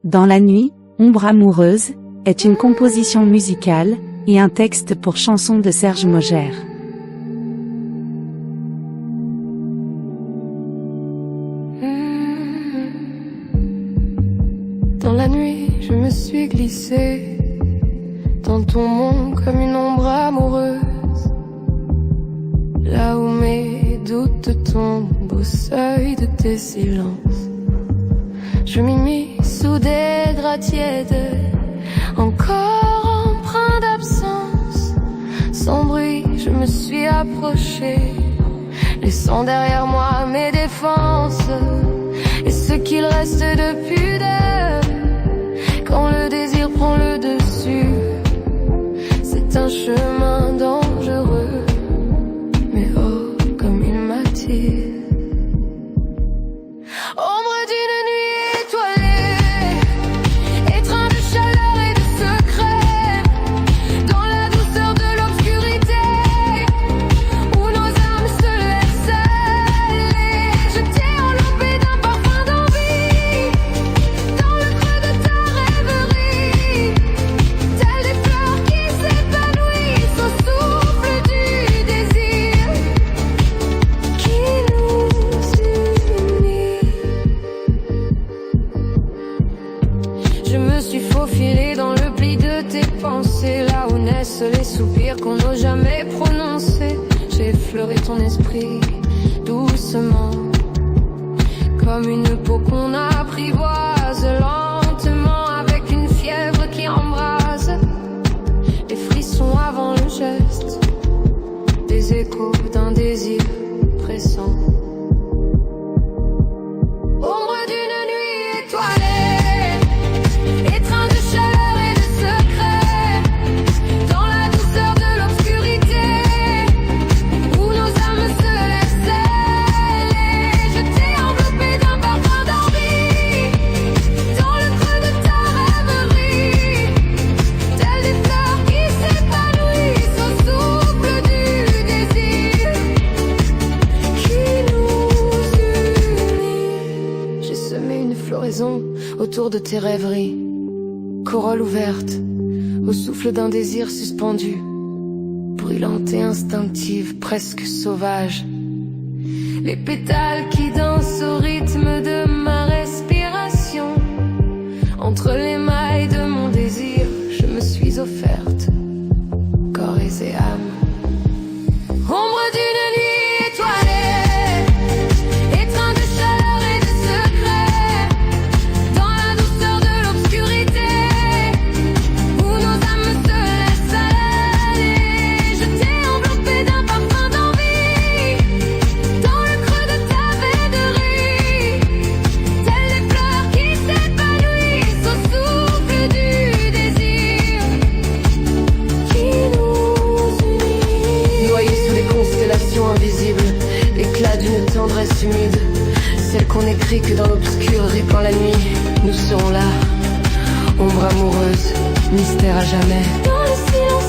Dans la nuit, Ombre amoureuse est une composition musicale et un texte pour chanson de Serge Maugère. Dans la nuit, je me suis glissée dans ton monde comme une ombre amoureuse. Là où mes doutes tombent au seuil de tes silences, je m'y mis sous des draps tièdes, encore empreint d'absence. Sans bruit, je me suis approchée, laissant derrière moi mes défenses et ce qu'il reste de pudeur. Quand le désir prend le dessus, c'est un chemin dangereux, mais oh, comme il m'attire. Ombre d'une nuit étoilée, étreint de chaleur et de secret, dans la douceur de l'obscurité, où nos âmes se laissent aller. Je t'ai enveloppé d'un parfum d'envie, dans le creux de ta rêverie, telles des fleurs qui s'épanouissent au souffle du désir qui nous unit. Je me suis faufilée dans le pli de tes pensées, là où naissent les soupirs qu'on n'ose jamais prononcer. J'ai effleuré ton esprit doucement, comme une peau qu'on apprivoise lentement, avec une fièvre qui embrase. Les frissons avant le geste, des échos d'un désir pressant. Ombre d'une nuit étoilée, étreint de chaleur et de secret, dans la douceur de l'obscurité, où nos âmes se laissent aller. Je t'ai enveloppé d'un parfum d'envie, dans le creux de ta rêverie, telles des fleurs qui s'épanouissent au souffle du désir qui nous unit. J'ai semé une floraison autour de tes rêveries, corolle ouverte, au souffle d'un désir suspendu, brûlante et instinctive, presque sauvage. Les pétales qui dansent au rythme de ma respiration, entre les mailles de mon désir, je me suis offerte, corps et âme. Ombre d'une nuit étoilée, étreint de chaleur et de secret, dans la douceur de l'obscurité, où nos âmes se laissent aller. Je t'ai enveloppé d'un parfum d'envie, dans le creux de ta rêverie, telles des fleurs qui s'épanouissent au souffle du désir qui nous unit. Noyés sous les constellations invisibles, l'éclat d'une tendresse humide, celle qu'on écrit que dans l'obscur et quand la nuit, nous serons là. Ombre amoureuse, mystère à jamais. Dans le silence